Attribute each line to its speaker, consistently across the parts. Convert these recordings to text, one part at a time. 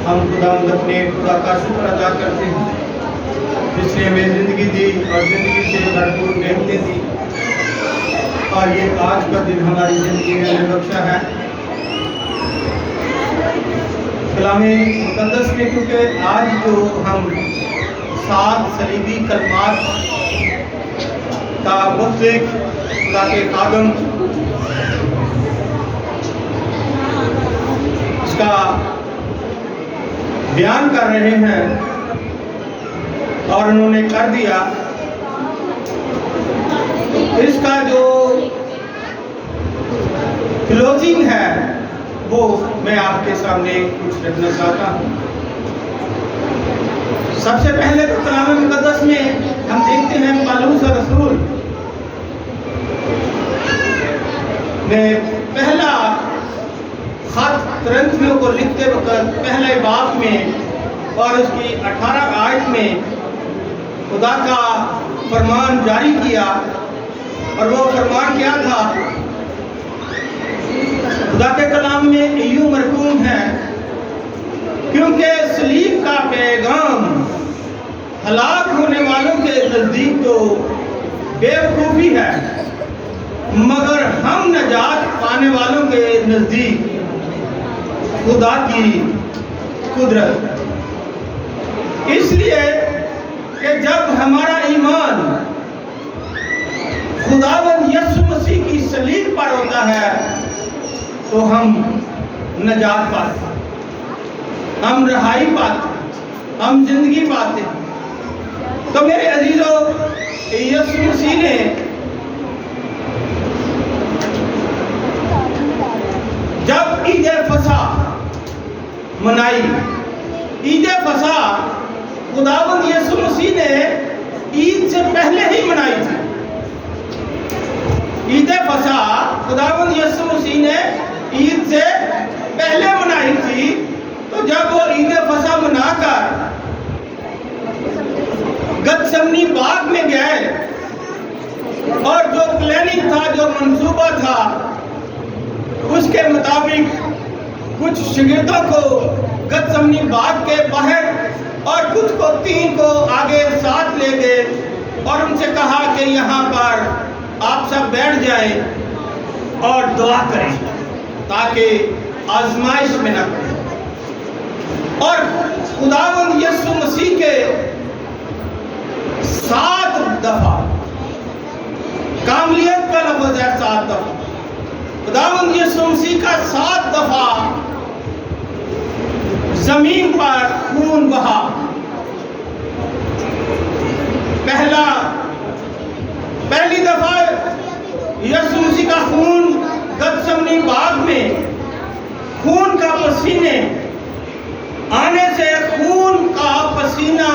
Speaker 1: हम खुदावंद अपने खुदा का शुक्र अदा करते हैं जिसने हमें ज़िंदगी दी और ज़िंदगी से भरपूर नेमतें दी और ये आज का दिन हमारी ज़िंदगी में हमें बख्शा है। कलाम मुक़द्दस में क्योंकि आज जो हम 7 सलीबी कलमात का मुतलिक खुदा के खादम इसका बयान कर रहे हैं और उन्होंने कर दिया, इसका जो क्लोजिंग है वो मैं आपके सामने कुछ रखना चाहता हूँ। सबसे पहले तो कलाम मुक़द्दस में हम देखते हैं पौलुस रसूल ने पहला खत कुरिन्थियों को लिखते वक्त पहले बाब में और उसकी 18 आयत में खुदा का फरमान जारी किया और वो फरमान क्या था? खुदा के कलाम में यूं मरकूम है, क्योंकि सलीब का पैगाम हलाक होने वालों के नज़दीक तो बेवकूफ़ी है, मगर हम नजात पाने वालों के नज़दीक खुदा की कुदरत। इसलिए कि जब हमारा ईमान खुदावंद यीशु मसीह की सलीब पर होता है तो हम नजात पाते, हम रहाई पाते, हम जिंदगी पाते। तो मेरे अजीजों, यीशु मसीह ने जब ईद फसह मनाई, ईद फसह खुदावंद यीशु मसीह ने ईद से पहले ही मनाई थी। ईद फसह खुदावंद यीशु मसीह ने ईद से पहले मनाई थी। तो जब वो ईद फसह मनाकर गतसमनी बाग में गए और जो प्लानिंग था, जो मंसूबा था, उसके मुताबिक कुछ शागिर्दों को गतसमनी बाग के बाहर और कुछ को 3 को आगे साथ ले गए और उनसे कहा कि यहाँ पर आप सब बैठ जाएं और दुआ करें ताकि आजमाइश में न पड़े। और खुदावंद यीशु मसीह के 7 दफा, कामलियत का लफ्ज़ है 7 दफा, खुदावंद यीशु मसीह का 7 दफा जमीन पर खून बहा। पहली दफा यीशु मसीह का खून गतसमनी बाग में खून का पसीने आने से खून का पसीना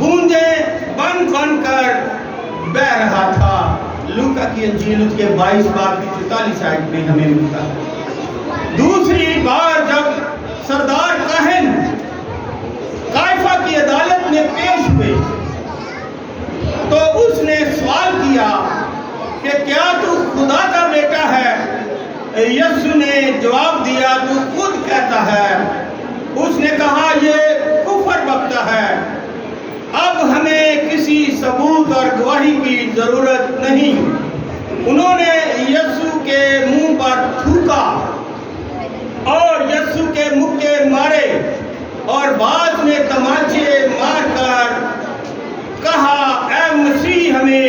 Speaker 1: बूंदे बन बन कर बह रहा था। लूका की इंजील उसके 22 बाब की 44 आयत में हमें मिलता है। दूसरी बार जब सरदार काहिन काइफा की अदालत में पेश हुए तो उसने सवाल किया कि क्या तू खुदा का बेटा है? यीशु ने जवाब दिया, तू खुद कहता है। उसने कहा, ये कुफर बकता है, अब हमें किसी सबूत और गवाही की जरूरत नहीं। उन्होंने यीशु के मुंह पर थूका और यीशु के मुक्के मारे और बाद में तमाचे मारकर कहा, ऐ मसीह, हमें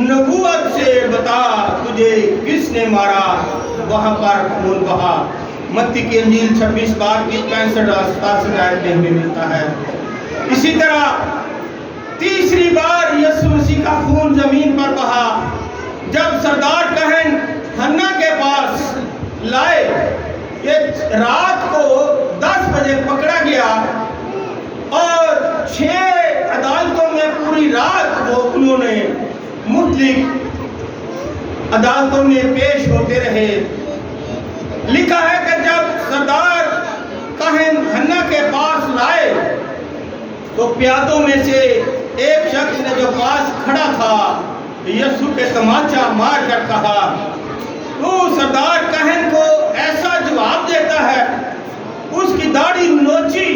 Speaker 1: नबूवत से बता, तुझे किसने मारा? वहां पर खून बहा। मत्ती की इंजील 26 बाब की 65 और 67 आयत में हमें मिलता है। इसी तरह तीसरी बार यीशु मसीह का खून जमीन पर बहा जब सरदार काहिन हन्ना के पास लाए। ये रात को 10 बजे पकड़ा गया और 6 अदालतों में पूरी रात वो उन्होंने मुख्तलिफ अदालतों में पेश होते रहे। लिखा है कि जब सरदार काहिन हन्ना के पास लाए तो प्यादों में से एक शख्स ने जो पास खड़ा था यीशु के तमाचा मार कर कहा, तू सरदार काहिन को ऐसा जवाब देता है? उसकी दाढ़ी नोची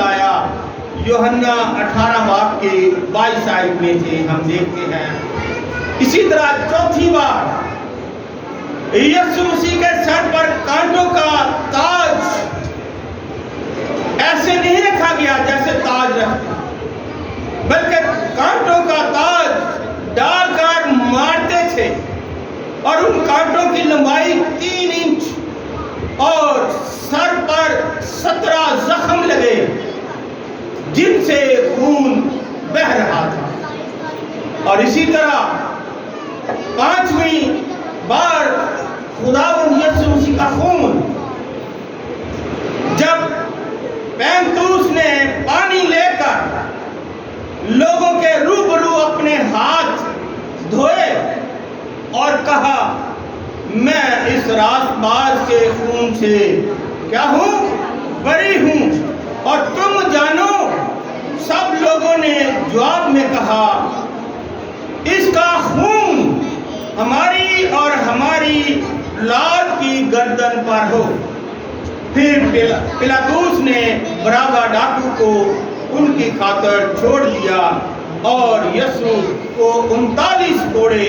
Speaker 1: चलाया। यूहन्ना 18 बाब के 22 आयत में थे, हम देखते हैं। इसी तरह चौथी बार यीशु मसीह के सर पर कांटों का ताज ऐसे नहीं रखा गया जैसे ताज रखते, बल्कि कांटों का ताज डालकर मारते थे और उन कांटों की लंबाई 3 इंच और सर पर 17 जख्म लगे जिनसे खून बह रहा था। और इसी तरह 5वीं बार खुदावंद यीशु मसीह का खून जब पैंतूस ने पानी लेकर लोगों के रूबरू अपने हाथ धोए और कहा, मैं इस रास्तबाज के खून से क्या हूं, बरी हूं, और तुम जानो। सब लोगों ने जवाब में कहा, इसका खून हमारी और हमारी औलाद की गर्दन पर हो। फिर पिलातुस ने बराबा डाकू को उनकी खातर छोड़ दिया और यीशु को 39 कोड़े,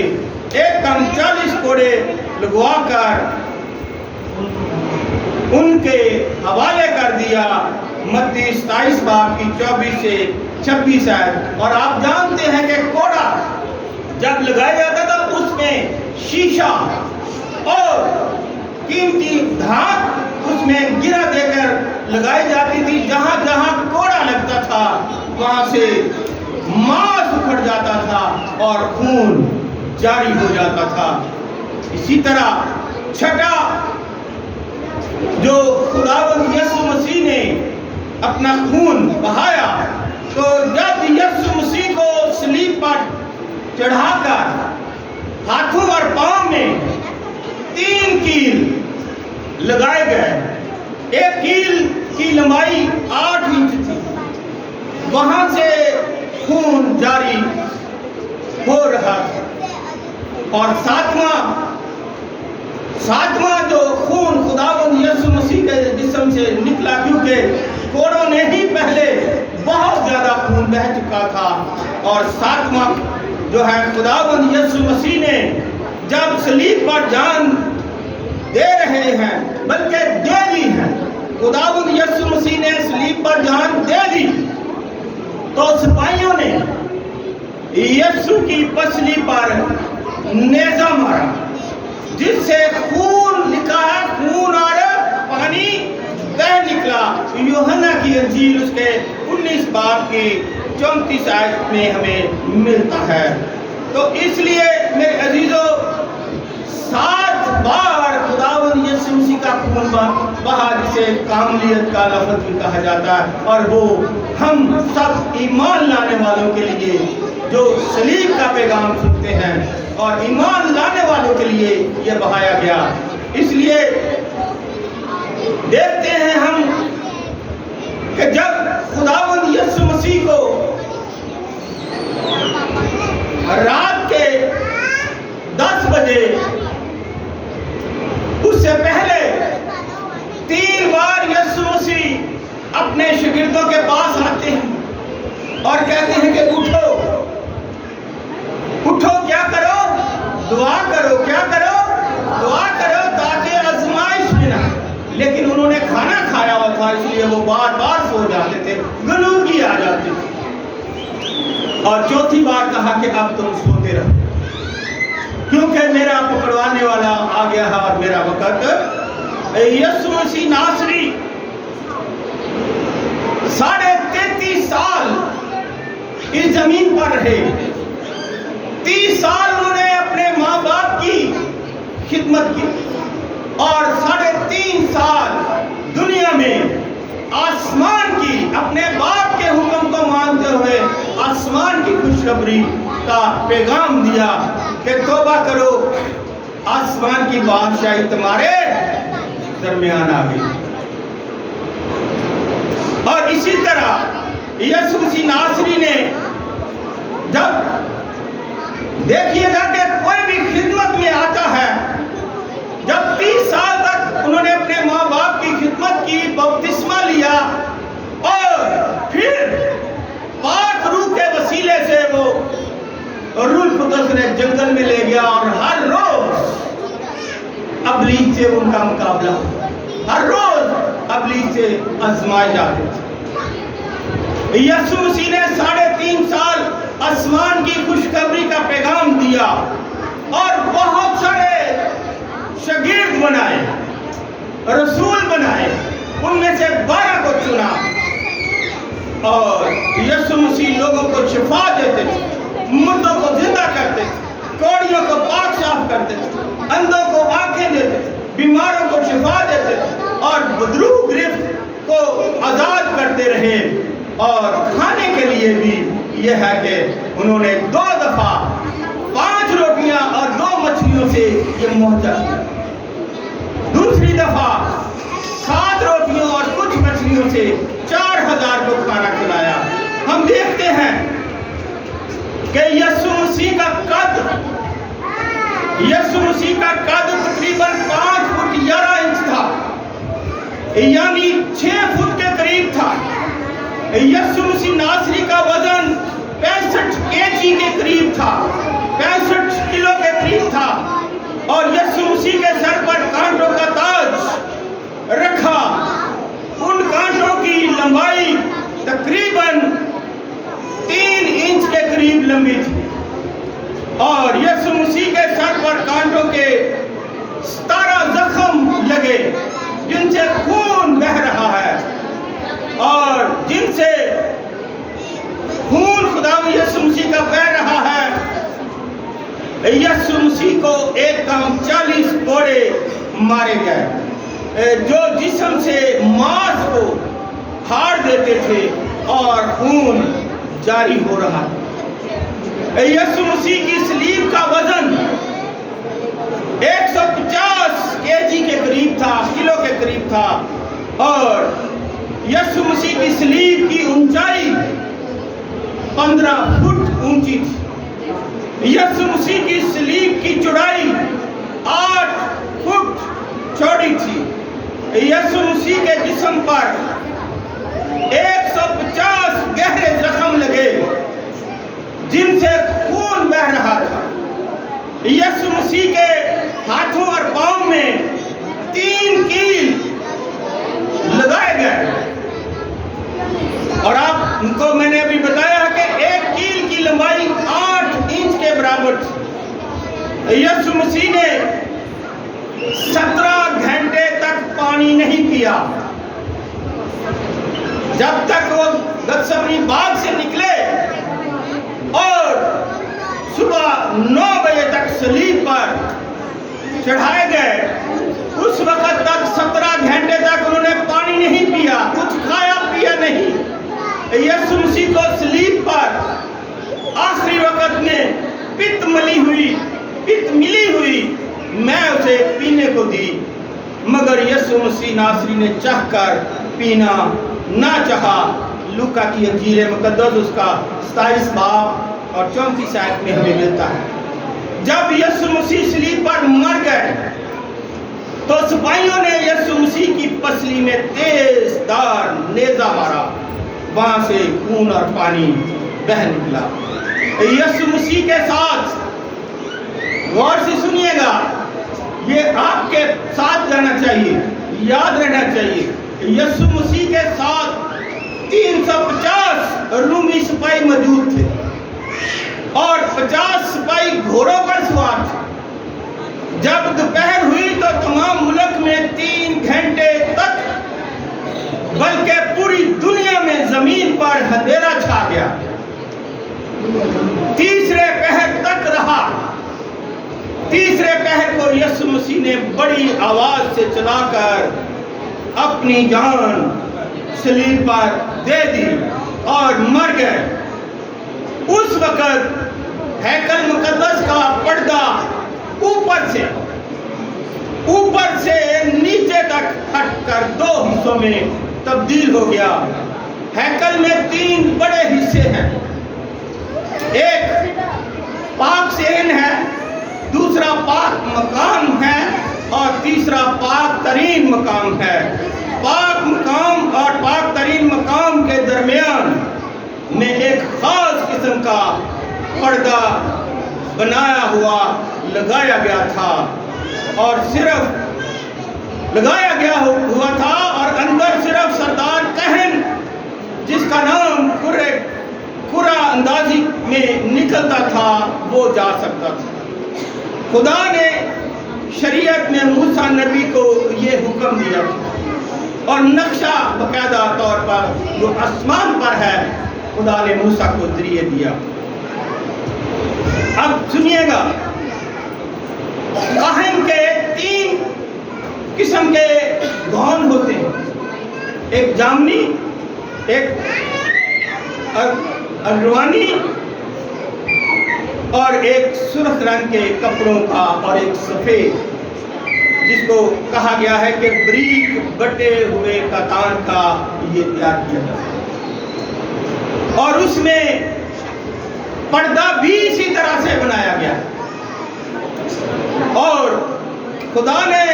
Speaker 1: एक कम 40 कोड़े लगवाकर उनके हवाले कर दिया। मत्ती 27 बाब की 24 से 26 आयत। और आप जानते हैं कि कोड़ा जब लगाया जाता था उसमें शीशा और कीमती धात उसमें गिरा देकर लगाई जाती थी। जहां जहां कोड़ा लगता था वहां से मांस उखड़ जाता था और खून जारी हो जाता था। इसी तरह छठा जो खुदावंद यीशु मसीह ने अपना खून बहाया, तो जब यीशु मसीह को सलीब पर चढ़ाकर हाथों और पांव में 3 कील लगाए गए। एक कील की लंबाई 8 इंच थी, वहां से खून जारी हो रहा था। और सातवां जो खून खुदावंद यीशु मसीह के जिस्म से निकला, क्योंकि कोड़ों ने ही पहले बहुत ज्यादा खून बह चुका था। और 7वां जो है खुदावंद यीशु मसीह ने जब सलीब पर जान दे रहे हैं, बल्कि दे दी है, खुदावंद यीशु मसीह ने सलीब पर जान दे दी, तो सिपाहियों ने यीशु की पसली पर नेजा मारा, जिससे खून निकला, खून और पानी बह निकला। यूहन्ना की इंजील उसके 19 बाब की 34 आयत में हमें मिलता है। तो इसलिए मेरे अजीजों, 7 बार खुदावंद यीशु मसीह का खून बहा, जिसे कामलियत का लफ्ज़ भी कहा जाता है, और वो हम सब ईमान लाने वालों के लिए जो सलीब का पैगाम सुनते हैं और ईमान लाने वालों के लिए यह बहाया गया। इसलिए देखते हैं हम कि जब खुदावंद यीशु मसीह को रात के 10 बजे, उससे पहले 3 बार यीशु मसीह अपने शागिर्दों के पास आते हैं और कहते हैं कि उठो उठो, क्या करो, दुआ करो, क्या करो, दुआ करो, ताकि आजमाइश में ना। लेकिन उन्होंने खाना खाया हुआ था, इसलिए वो बार बार सो जाते थे, गलूगी आ जाती थी। और चौथी बार कहा कि अब तुम सोते रहो, क्योंकि मेरा पकड़वाने वाला आ गया है और मेरा वक्त। यीशु मसीह नासरी 33.5 साल इस जमीन पर रहे। 30 साल उन्होंने अपने माँ बाप की खिदमत की और 3.5 साल दुनिया में आसमान की, अपने बाप के हुक्म को मानते हुए आसमान की खुशखबरी का पैगाम दिया कि तौबा करो, आसमान की बादशाही तुम्हारे दरमियान आ गई। और इसी तरह यीशु मसीह नासरी ने, जब देखिएगा कि कोई भी खिदमत में आता है, जब 30 साल तक उन्होंने अपने माँ बाप की खिदमत की, बपतिस्मा लिया और سے ان کا مقابلہ، ہر روز ابلیس سے آزمائے جاتے تھے۔ یسوع مسیح نے 3.5 سال آسمان کی خوشخبری کا پیغام دیا اور بہت سارے شاگرد بنائے، رسول بنائے، ان میں سے 12 کو چنا، اور یسوع مسیح لوگوں کو شفا دیتے تھے، مردوں کو زندہ کرتے تھے، کوڑیوں کو پاک صاف کرتے تھے، اندھوں کو آنکھیں دیتے تھے، بیماروں کو شفا دیتے تھے، اور بدروح گرفت کو آزاد کرتے رہے۔ اور کھانے کے لیے بھی یہ ہے کہ انہوں نے 2 دفعہ 5 روٹیاں اور 2 مچھلیوں سے یہ معجزہ کیا، دوسری دفعہ 7 روٹیوں اور کچھ مچھلیوں سے 4000 کو کھانا کھلایا۔ ہم دیکھتے ہیں کہ یسوع مسیح کا قد تقریباً 5 فٹ 11 انچ تھا، یعنی 6 فٹ کے قریب تھا۔ یسوع مسیح ناصری کا وزن 65 kg کے قریب تھا، 65 کلو کے قریب تھا، اور یسوع مسیح کے سر پر کانٹوں کا تاج رکھا۔ ان کانٹوں کی لمبائی تقریباً 3 انچ کے قریب لمبی تھی، اور یسوع مسیح کے سر پر کانٹوں کے 17 زخم لگے جن سے خون بہہ رہا ہے، اور جن سے خون خداوند یسوع مسیح کا بہہ رہا ہے۔ یسوع مسیح کو ایک دم 40 کوڑے مارے گئے جو جسم سے ماس کو پھاڑ دیتے تھے، اور خون جاری ہو رہا تھا۔ یسوع مسیح کی صلیب کا وزن 150 kg کے قریب تھا، کلو کے قریب تھا، اور یسوع مسیح کی صلیب کی اونچائی 15 فٹ اونچی تھی۔ یسوع مسیح کی صلیب کی چوڑائی 8 فٹ چوڑی تھی۔ یسوع مسیح کے جسم پر 150 گہرے زخم لگے جن سے خون بہہ رہا تھا۔ یسوع مسیح کے ہاتھوں اور پاؤں میں 3 کیل لگائے گئے، اور آپ کو میں نے ابھی بتایا کہ 1 کیل کی لمبائی 8 انچ کے برابر تھی۔ یسوع مسیح نے 17 گھنٹے تک پانی نہیں پیا، جب تک وہ گتسمنی باغ سے نکلے اور صبح 9 بجے تک صلیب پر چڑھائے گئے، اس وقت تک 17 گھنٹے تک انہوں نے پانی نہیں پیا، کچھ کھایا پیا نہیں۔ یسوع مسیح کو صلیب پر آخری وقت میں پت ملی ہوئی میں اسے پینے کو دی، مگر یسوع مسیح ناصری نے چاہ کر پینا نہ چاہا۔ لوکا کی انجیل مقدس اس کا 27 باب اور 34 آیت میں ہمیں ملتا ہے۔ جب یسوع مسیح صلیب پر مر گئے تو سپاہیوں نے یسوع مسیح کی پسلی میں تیز دار نیزہ مارا، وہاں سے خون اور پانی بہہ نکلا۔ یسوع مسیح کے ساتھ، غور سے سنیے گا، یہ آپ کے ساتھ جانا چاہیے، یاد رہنا چاہیے، یسوع مسیح کے ساتھ 350 رومی سپاہی موجود تھے، اور 50 سپاہی گھوڑوں پر سوار تھے۔ جب دوپہر ہوئی تو تمام ملک میں 3 گھنٹے تک، بلکہ پوری دنیا میں زمین پر اندھیرا چھا گیا۔ تیسرے پہر تک رہا۔ تیسرے پہر کو یسوع مسیح نے بڑی آواز سے چلا کر اپنی جان صلیب پر دے دی اور مر گئے۔ اس وقت ہیکل مقدس کا پردہ اوپر سے نیچے تک ہٹ کر 2 حصوں میں تبدیل ہو گیا۔ ہیکل میں 3 بڑے حصے ہیں، ایک پاک صحن ہے، دوسرا پاک مقام ہے، اور تیسرا پاک ترین مقام ہے۔ پاک مقام اور پاک ترین مقام کے درمیان میں ایک خاص قسم کا پردہ بنایا ہوا لگایا گیا تھا، اور صرف लगाया गया हुआ था اور اندر صرف سردار کہن جس کا نام قرہ اندازی میں نکلتا تھا وہ جا سکتا تھا۔ خدا نے شریعت میں موسیٰ نبی کو یہ حکم دیا تھا اور نقشہ باقاعدہ طور پر جو آسمان پر ہے خدا نے موسیٰ کو ذریعے دیا۔ اب سنیے گا، کاہن کے 3 قسم کے گون ہوتے ہیں، ایک جامنی، ایک اگروانی اور ایک سرخ رنگ کے کپڑوں کا اور ایک سفید، جس کو کہا گیا ہے کہ بریک بٹے ہوئے کتان کا یہ تیار کیا تھا اور اس میں پردہ بھی اسی طرح سے بنایا گیا اور خدا نے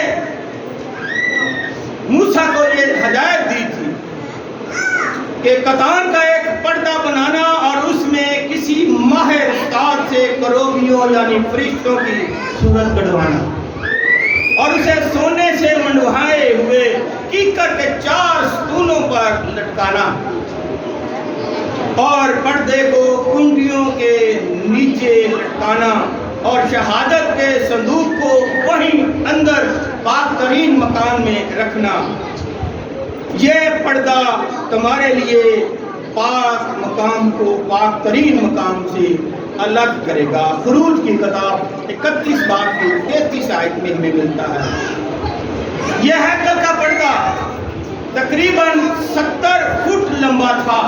Speaker 1: موسیٰ کو یہ ہدایت دی تھی کہ کتان کا ایک پردہ بنانا اور اس میں کسی ماہر استاد سے کروبیوں یعنی فرشتوں کی صورت کڑوانا اور اسے سونے سے منڈوائے ہوئے کیکر کے 4 ستونوں پر لٹکانا اور پردے کو کنڈیوں کے نیچے لٹکانا اور شہادت کے صندوق کو وہیں اندر پاک ترین مکان میں رکھنا۔ یہ پردہ تمہارے لیے پاک مقام کو پاک ترین مقام سے الگ کرے گا۔ خروج کی کتاب 31 باب کی 33 آیت میں ہمیں ملتا ہے۔ یہ ہیکل کا پردہ تقریباً 70 فٹ لمبا تھا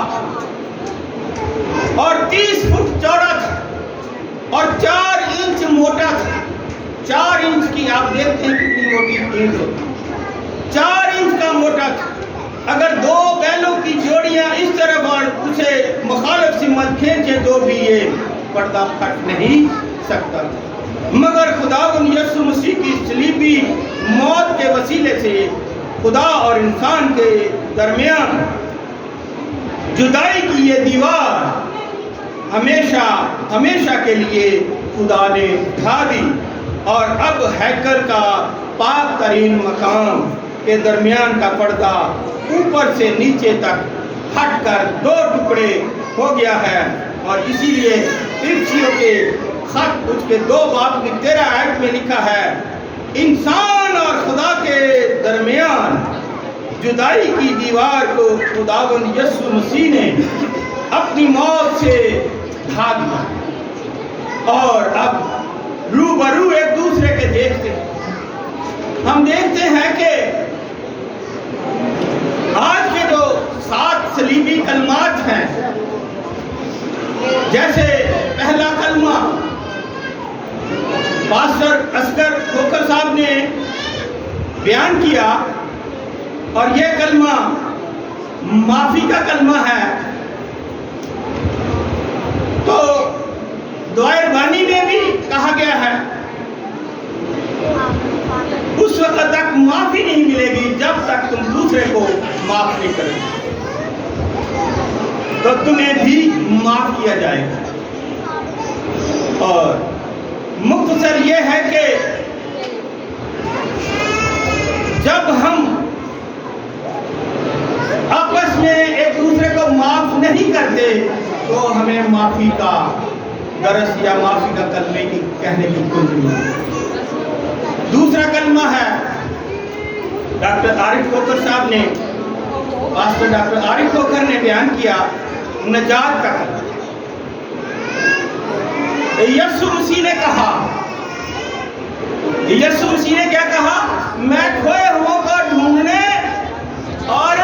Speaker 1: اور 30 فٹ چوڑا تھا اور 4 انچ موٹا تھا۔ 4 انچ کی آپ دیکھتے ہیں کتنی موٹی اینٹ ہوتی، 4 انچ کا موٹا تھا۔ اگر 2 بیلوں کی جوڑیاں اس طرف اور اسے مخالف سمت کھینچے تو بھی یہ پردہ پھٹ نہیں سکتا تھا، مگر خداوند یسوع مسیح کی صلیبی موت کے وسیلے سے خدا اور انسان کے درمیان جدائی کی یہ دیوار ہمیشہ ہمیشہ کے لیے خدا نے اٹھا دی اور اب ہیکل کا پاک ترین مقام کے درمیان کا پردہ اوپر سے نیچے تک ہٹ کر 2 ٹکڑے ہو گیا ہے اور اسی لیے افسیوں کے خط اس کے 2 باب کی 13 آیت میں لکھا ہے، انسان اور خدا کے درمیان جدائی کی دیوار کو خداوند یسوع مسیح نے اپنی موت سے ڈھا دیا اور اب روبرو ایک دوسرے کے دیکھتے ہیں۔ ہم دیکھتے ہیں کہ آج کے جو 7 صلیبی کلمات ہیں، جیسے پہلا کلمہ پاسٹر اصغر کھوکھر صاحب نے بیان کیا اور یہ کلمہ معافی کا کلمہ ہے، تو دعائے ربانی میں بھی کہا گیا ہے اس وقت تک معافی نہیں ملے گی جب تک تم دوسرے کو معاف نہیں کرو گے تو تمہیں بھی معاف کیا جائے گا۔ اور مختصر یہ ہے کہ جب ہم آپس میں ایک دوسرے کو معاف نہیں کرتے تو ہمیں معافی کا درس یا معافی کا کلمے کی کہنے کی کوئی نہیں ہے۔ دوسرا کلمہ ہے ڈاکٹر عارف کھوکھر صاحب نے، پاسٹر ڈاکٹر عارف کھوکھر نے بیان کیا نجات کا کلمہ۔ یسوع مسیح نے کہا، یسوع مسیح نے کیا کہا؟ میں کھوئے ہوں کو ڈھونڈنے اور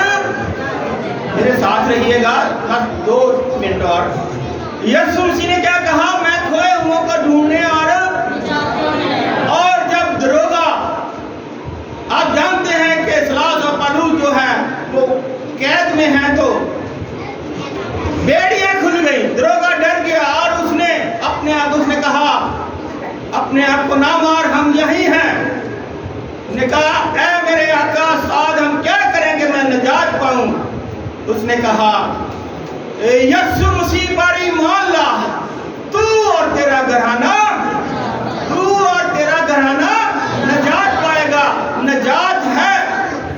Speaker 1: میرے ساتھ رہیے گا بس 2 منٹ اور۔ یسوع مسیح نے کیا کہا؟ میں کھوئے ہوں کو ڈھونڈنے اور جب دروگا، آپ جانتے ہیں کہ سلاس اور پالوس جو ہے وہ قید میں ہیں تو بیڑیاں کھل گئی، دروگا ڈر گیا اور اس نے اپنے کہا اپنے آپ کو نہ مار، ہم یہی ہیں۔ نے کہا اے میرے آقا سعد ہم کیا کریں گے میں نجات پاؤں؟ اس نے کہا یسوع مسیح پر ایمان لا، تو اور تیرا گھرانہ نجات پائے گا۔ نجات ہے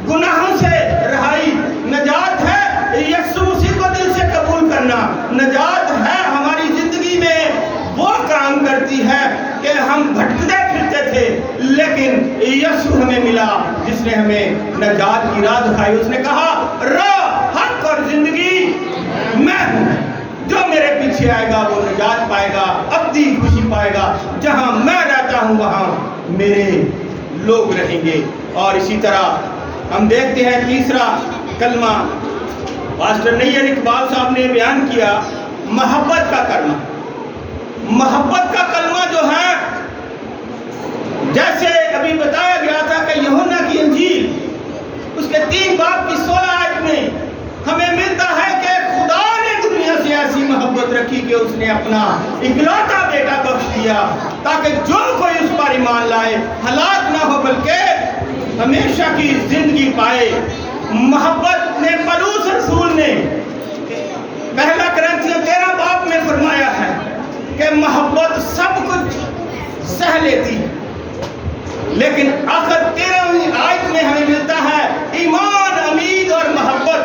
Speaker 1: गुनाहों से रहाई, नजात है यीशु मसीह को दिल से कबूल करना, नजात है हमारी जिंदगी में वो काम करती है कि हम भटकते फिरते थे लेकिन यीशु हमें मिला जिसने हमें नजात की राह दिखाई। उसने कहा राह, हक और जिंदगी मैं हूँ, जो मेरे पीछे आएगा वो नजात पाएगा, अब्दी खुशी पाएगा। जहाँ मैं रहता हूँ वहाँ मेरे लोग रहेंगे। और इसी तरह हम देखते हैं तीसरा कलमा पास्टर नैयर इकबाल साहब ने बयान किया, मोहब्बत का कलमा। मोहब्बत का कलमा जो है, जैसे अभी बताया गया था कि यूहन्ना की इंजील उसके 3 बाब की 16 आयत में हमें मिलता है कि खुदा ने दुनिया से ऐसी मोहब्बत रखी कि उसने अपना इकलौता बेटा बख्श दिया ताकि जो कोई उस पर ईमान लाए हलाक ना हो बल्कि हमेशा की जिंदगी पाए। मोहब्बत ने पौलुस रसूल ने पहला कुरिन्थियों 13 बाब में फरमाया है कि मोहब्बत सब कुछ सह लेती है, लेकिन आखिर 13वीं आयत में हमें मिलता है ईमान, उम्मीद और मोहब्बत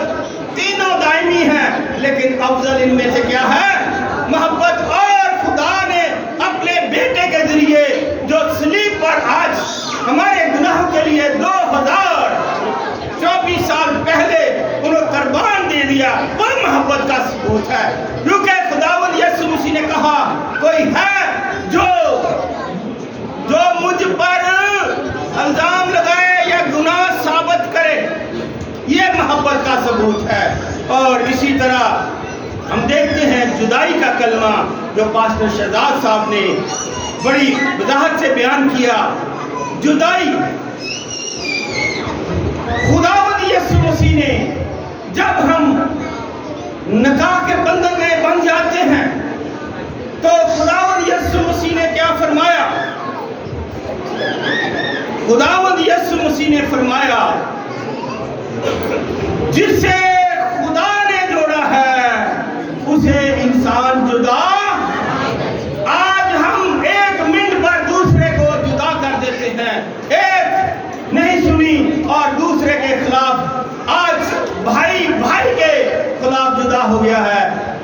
Speaker 1: तीनों दायमी हैं, लेकिन अफजल इनमें से क्या है? मोहब्बत। और खुदा ने अपने बेटे के जरिए जो सलीब पर आज हमारे गुनाहों के लिए 2024 साल पहले उन्हें कुर्बान दे दिया, वो मोहब्बत का सबूत है। क्योंकि खुदावंद यीशु मसीह ने कहा कोई है जो मुझ पर इल्जाम लगाए या गुनाह साबित करे, ये मोहब्बत का सबूत है। और इसी तरह हम देखते हैं जुदाई का कलमा जो पास्टर शहजाद साहब ने बड़ी वजाहत से बयान किया। जुदाई, खुदावंद यीशु मसीह ने जब हम निकाह के बंधन में बंध जाते हैं तो खुदावंद यीशु मसीह ने क्या फरमाया? खुदावंद यीशु मसीह ने फरमाया जिससे खुदा ने जोड़ा है उसे इंसान जुदा। आज हम एक मिनट पर दूसरे को जुदा कर देते हैं, एक नहीं सुनी और दूसरे के खिलाफ। आज भाई भाई के खिलाफ जुदा हो गया है,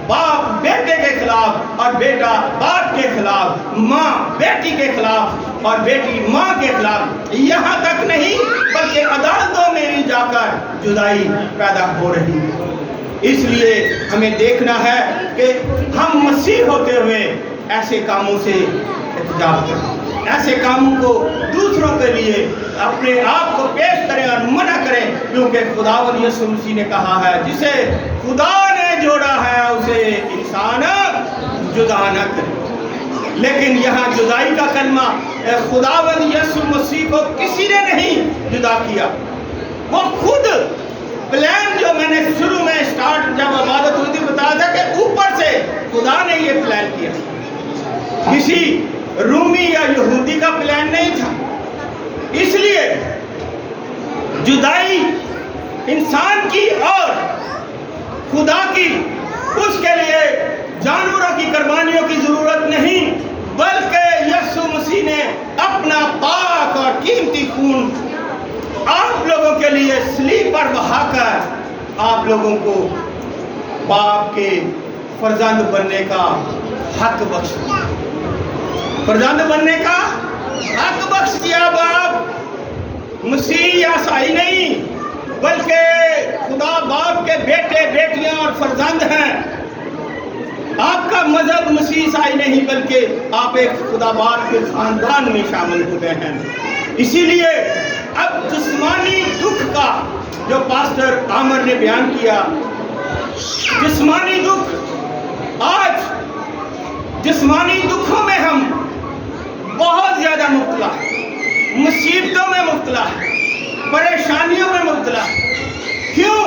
Speaker 1: बाप बेटे के खिलाफ और बेटा बाप के खिलाफ, माँ बेटी के खिलाफ और बेटी माँ के खिलाफ। यहाँ तक नहीं बल्कि अदालतों में भी जाकर जुदाई पैदा हो रही है। इसलिए हमें देखना है कि हम मसीह होते हुए ऐसे कामों से एहतिजाज करें, ऐसे कामों को दूसरों के लिए अपने आप को पेश करें और मना करें, क्योंकि खुदावंद यीशु मसीह ने कहा है जिसे खुदा ने जोड़ा है उसे इंसान जुदा न करे। लेकिन यहाँ जुदाई का कलमा, खुदावंद यीशु मसीह को किसी ने नहीं जुदा किया, वो खुद प्लान जो मैंने शुरू में स्टार्ट जब इबादत हुई थी बताया था कि ऊपर से खुदा ने ये प्लान किया, किसी रूमी या यहूदी का प्लान नहीं था। इसलिए जुदाई इंसान की और खुदा की, उसके लिए जानवरों की कुर्बानियों की जरूरत नहीं, बल्कि यीशु मसीह ने अपना पाक और कीमती खून आप लोगों के लिए सलीब पर बहाकर आप लोगों को बाप के फर्जंद बनने का हक बख्श दिया, फर्जंद बनने का हक बख्श दिया। बाप मसीह ईसाई नहीं बल्कि खुदा बाप के बेटे बेटियां और फर्जंद हैं। आपका मजहब मसीह ईसाई नहीं बल्कि आप एक खुदा बाप के खानदान में शामिल हो गए हैं। इसीलिए अब जिस्मानी दुख का जो पास्टर आमर ने बयान किया, जिस्मानी दुख, आज जिस्मानी दुखों में हम बहुत ज्यादा मुब्तला है, मुसीबतों में मुब्तला है, परेशानियों में मुब्तला है। क्यों?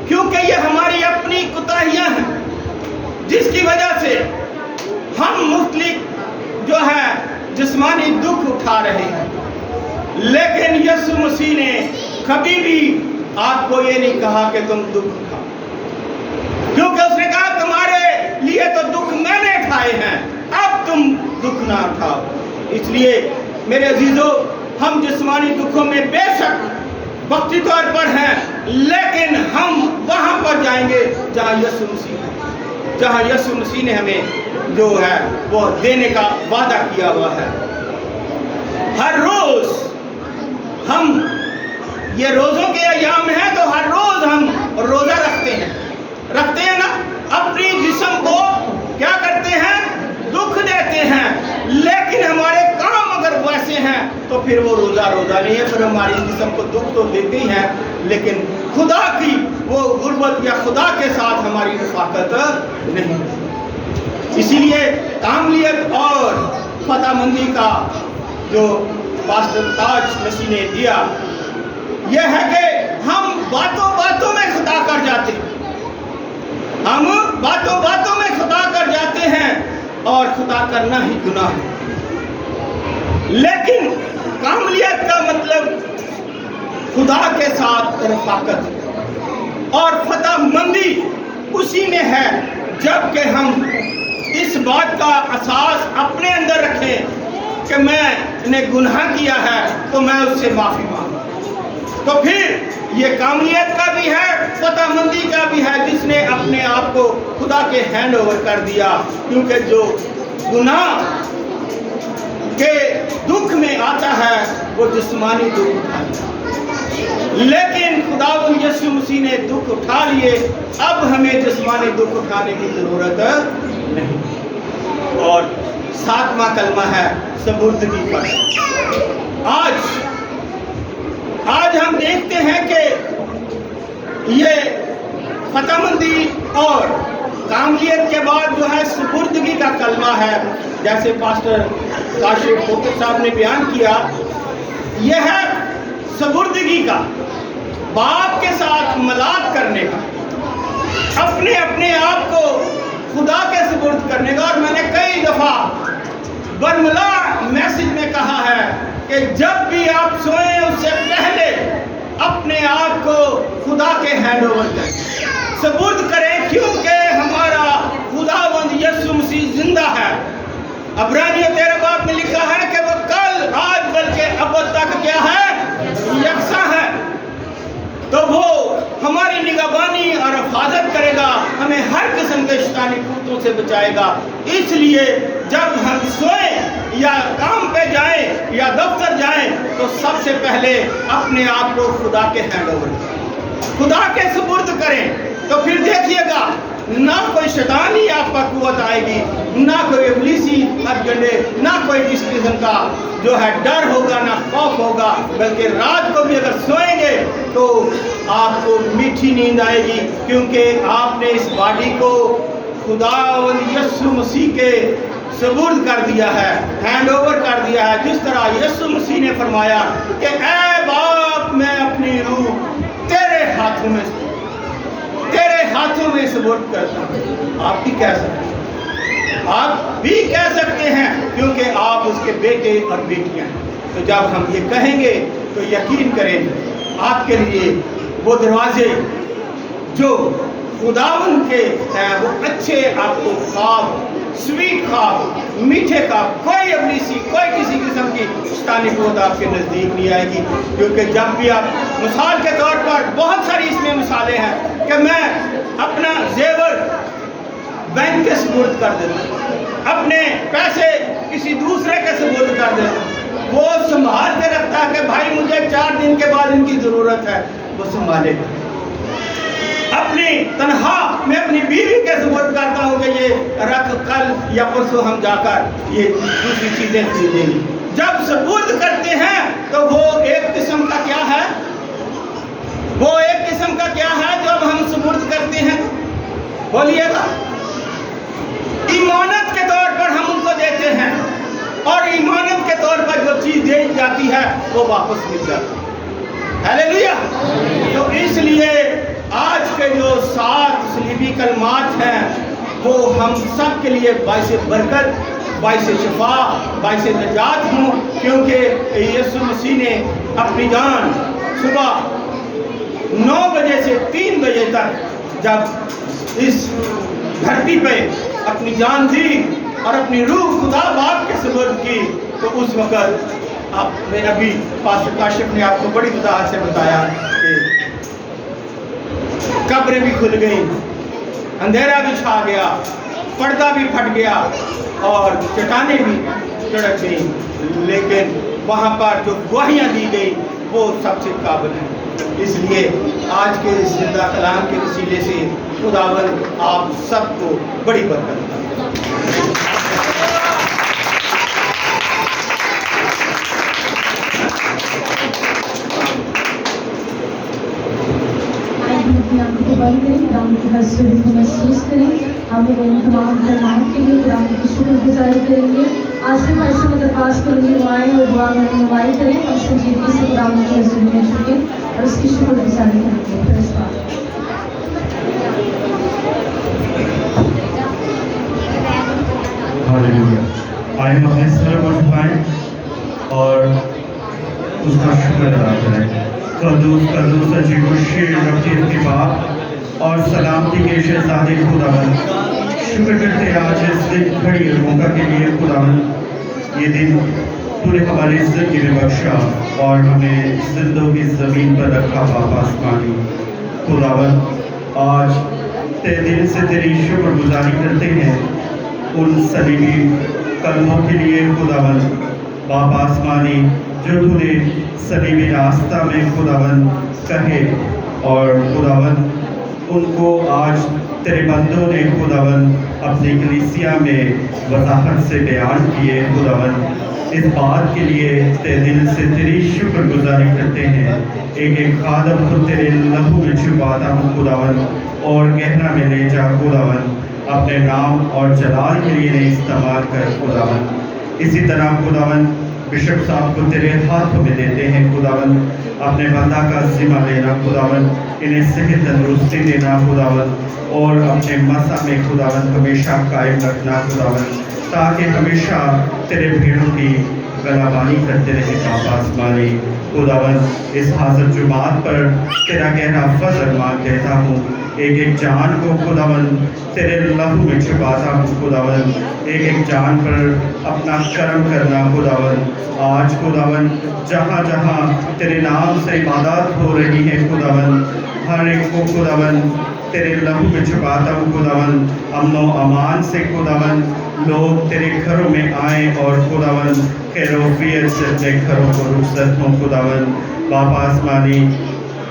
Speaker 1: क्योंकि ये हमारी अपनी कोताहियां हैं जिसकी वजह से हम मुख्तलिफ जो है जिस्मानी दुख उठा रहे हैं। लेकिन यीशु मसीह ने कभी भी आपको ये नहीं कहा कि तुम दुख उठाओ, क्योंकि उसने कहा तुम्हारे लिए तो दुख मैंने उठाए हैं, अब तुम दुख ना उठाओ। इसलिए मेरे अजीजों, हम जिस्मानी दुखों में बेशक वक्ती तौर पर हैं, लेकिन हम वहां पर जाएंगे जहां यीशु मसीह ने हमें जो है वो देने का वादा किया हुआ है। हर रोज हम, ये रोजों के अयाम हैं, तो हर रोज हम रोजा रखते हैं ना। अपनी जिस्म को क्या करते हैं? दुख देते हैं। लेकिन हमारे काम अगर वैसे हैं तो फिर वो रोजा नहीं है, फिर हमारी जिस्म को दुख तो देते ही हैं, लेकिन खुदा की वो गुर्बत या खुदा के साथ हमारी रफाकत नहीं। इसीलिए कामलियत और फतामंदी का जो पास्टर ताज मसीह ने दिया यह है कि हम बातों बातों में खता कर जाते हैं, हम बातों बातों में खता कर जाते हैं और खता करना ही गुनाह है। लेकिन कामलियत का मतलब खुदा के साथ रफाकत और फतामंदी उसी में है जबकि हम इस बात का एहसास अपने अंदर रखें कि मैंने गुनाह किया है तो मैं उससे माफी मांगू। तो फिर ये कामलियत का भी है, फतामंदी का भी है, जिसने अपने आप को खुदा के हैंड ओवर कर दिया। क्योंकि जो गुनाह के दुख में आता है वो जिस्मानी दुख उठाता है, लेकिन खुदावंद यीशु मसीह ने दुख उठा लिए, अब हमें जिस्मानी दुख उठाने की जरूरत नहीं। और 7वां कलमा है सुपुर्दगी पर। आज हम देखते हैं कि ये फतामंदी और कामलियत के बाद जो है सुपुर्दगी का कलमा है, जैसे पास्टर काशिफ खोकर साहब ने बयान किया, यह है सुपुर्दगी का, बाप के साथ मिलाप करने का, अपने आप को खुदा के सुपुर्द करने का। और मैंने कई दफा बरमला मैसेज में कहा है कि जब भी आप सोएं उससे पहले अपने आप को खुदा के हैंड ओवर करें, सुपुर्द करें, क्योंकि हमारा खुदावंद यीशु मसीह जिंदा है। इब्रानियों 13 में लिखा है कि वो कल आज बल्कि अब तक क्या है? यकसा है। तो वो हमारी निगहबानी और हिफाजत करेगा, हमें हर किस्म के शैतानी कुत्तों से बचाएगा। इसलिए जब हम सोएं या काम पे जाएं या दफ्तर जाएं तो सबसे पहले अपने आप को खुदा के हैंड ओवर करें, खुदा के सुपुर्द करें। तो फिर देखिएगा ना कोई शैतानी आपका कुव्वत आएगी, ना कोई इब्लीसी हथकंडे, ना कोई किसी किस्म का जो है डर होगा, ना खौफ होगा, बल्कि रात को भी अगर सोएंगे तो आपको मीठी नींद आएगी, क्योंकि आपने इस बॉडी को खुदावंद यीशु मसीह के सुपुर्द कर दिया है, हैंड ओवर कर दिया है। जिस तरह यीशु मसीह ने फरमाया कि ऐ बाप, मैं अपनी रूह तेरे हाथों में सुपुर्द करता हूं। आप भी कह सकते हैं क्योंकि आप उसके बेटे और बेटियां हैं। तो जब हम ये कहेंगे तो यकीन करें आपके लिए वो दरवाजे जो खुदावंद के हैं वो अच्छे आपको ख्वाब, स्वीट ख्वाब, मीठे ख्वाब, कोई इब्लीसी, कोई किसी किस्म की शैतानी कुव्वत आपके नज़दीक नहीं आएगी। क्योंकि जब भी आप, मिसाल के तौर पर बहुत सारी इसमें मिसालें हैं कि मैं अपना जेवर बैंक के सुपुर्द कर देता हूं, अपने पैसे किसी दूसरे के सुपुर्द कर देता हूं, वो संभाल के रखता है कि भाई मुझे 4 दिन के बाद इनकी जरूरत है, वो संभालेगा। अपनी तनख्वाह मैं अपनी बीवी के सुपुर्द करता हूँ कि ये रख, कल या परसों हम जाकर ये दूसरी चीजें खरीदेंगे। जब सुपुर्द करते हैं तो वो एक किस्म का क्या है? जब हम सुपुर्द करते हैं, बोलिएगा, ईमानत के तौर पर हम उनको देते हैं, और ईमानत के तौर पर जो चीज दी जाती है वो वापस मिल जाती है। हालेलुया। तो इसलिए आज के जो 7 सलीबी कलमात हैं वो हम सब के लिए बाइस बरकत, बाइस शिफा, बाइस नजात हूँ, क्योंकि यीशु मसीह ने अपनी जान सुबह 9 बजे से 3 बजे तक जब इस धरती पे अपनी जान दी और अपनी रूह खुदा बाप के सुपुर्द की, तो उस वक्त آپ نے ابھی پاسٹر کاشف نے آپ کو بڑی وضاحت سے بتایا کہ قبریں بھی کھل گئیں، اندھیرا بھی چھا گیا، پردہ بھی پھٹ گیا اور چٹانیں بھی چڑک گئیں، لیکن وہاں پر جو گواہیاں دی گئی وہ سب سے قابل ہیں۔ اس لیے آج کے اس زندہ کلام کے وسیلے سے خداوند آپ سب کو بڑی برکت دے۔
Speaker 2: اپنی آنکھوں کو بند کریں، خداوند کی حضور کو محسوس کریں۔ ہم ان تمام فرمان کے لیے خداوند کی شکر گزاری کریں گے۔ آصف ایسے میں درخواست کروں گی دعائیں اور دعا میں رہنمائی کریں، ہم سنجیدگی سے خداوند کی حضور میں جھکیں اور اس کی شکر گزاری کریں گے۔ پریز گاڈ۔
Speaker 3: ہاللیلویا۔ آئے ہم اپنے سر کو جھکائیں اور اس کا شکر ادا کریں۔ قدوس قدوس عجیب و شیر رفتیت کی بات اور سلامتی کے شہزادے خداوند، شکر کرتے ہیں آج اس دن کھڑی موقع کے لیے خداوند، یہ دن تو نے ہماری زندگی میں بخشا اور ہمیں زندوں کی زمین پر رکھا باپ آسمانی خداوند، آج تیرے دل سے تیری شکر گزاری کرتے ہیں ان صلیبی کلموں کے لیے خداوند باپ آسمانی جو تو نے صلیبی راستہ میں خداوند کہے، اور خداوند ان کو آج تیرے بندوں نے خداوند اپنی کلیسیا میں وضاحت سے بیان کیے۔ خداوند اس بات کے لیے تیرے دل سے تیری شکر گزاری کرتے ہیں۔ ایک ایک خادم کو تیرے لہو میں چھپاتا ہوں خداوند اور گہرا میں لے جا خداوند، اپنے نام اور جلال کے لیے استعمال کر خداوند۔ اسی طرح خداوند بشپ صاحب کو تیرے ہاتھوں میں دیتے ہیں خداوند، اپنے بندہ کا ذمہ لینا خداوند، انہیں صحت تندرستی دینا خداوند، اور اپنے مسا میں خداوند ہمیشہ قائم رکھنا خداوند، تاکہ ہمیشہ تیرے بھیڑوں کی گلابانی کرتے رہے باپ آسمانی خداوند۔ اس حاضر جماعت پر تیرا گہرا فضل مانگ لیتا ہوں، ایک ایک جان کو خداوند تیرے لہو میں چھپاتا ہوں خداوند، ایک ایک جان پر اپنا کرم کرنا خداوند۔ آج خداوند جہاں جہاں تیرے نام سے عبادات ہو رہی ہے خداوند، ہر ایک کو خداوند تیرے لہو میں چھپاتا ہوں خداوند، امن و امان سے خداوند لوگ تیرے گھروں میں آئیں اور خداوند خیر و عافیت سے اپنے گھروں کو رخصت ہوں خداوند باپ آسمانی۔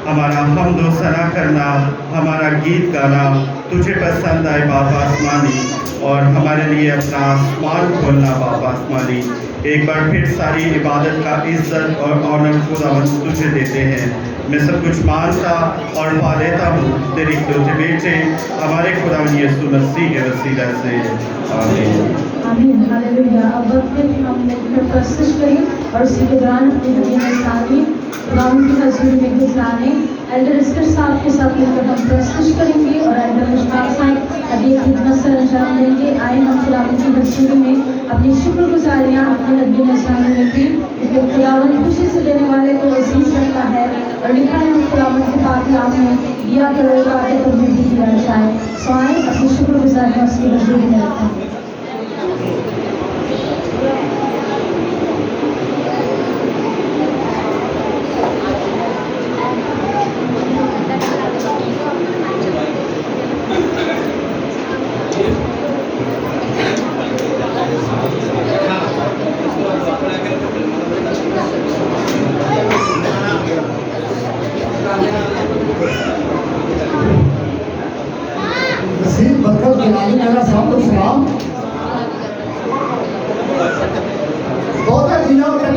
Speaker 3: ہمارا حمد و ثنا کرنا، ہمارا گیت گانا تجھے پسند آئے باپ آسمانی، اور ہمارے لیے اپنا آسمان کھولنا باپ آسمانی۔ ایک بار پھر ساری عبادت کا عزت اور آنر خداوند تجھے دیتے ہیں۔ میں سب کچھ مانتا اور پا لیتا ہوں تیری اکلوتے بیٹے ہمارے خداوند یسوع مسیح کے وسیلہ سے، آمین۔
Speaker 2: آمین، ہاللیلویا۔ اب وقت ہے کہ ہم مل کر پرستش کریں اور اسی کے دوران اپنی حدیث ثانی خداوند کی حضور میں گزاریں۔ ایلڈر اسکر صاحب کے ساتھ مل کر ہم پرستش کریں گے اور ایلڈر مشتاق صاحب ابھی خدمت سر انجام دیں گے۔ آئیں ہم خداوند کی حضور میں اپنی شکر گزاریاں اپنے حدیث نذرانہ میں کی، کیونکہ خداوند خوشی سے دینے والے کو عزیز رکھتا ہے، اور لکھا ہے خداوند کے پاک کلام میں، دیا کرو تاکہ تمہیں بھی دیا جائے۔ سو آئیں اپنی شکر گزاریاں اس کی حضور میں رکھیں۔
Speaker 4: نصیب برکت جلالی میرا صاحب کو سلام۔ بہت دنوں کے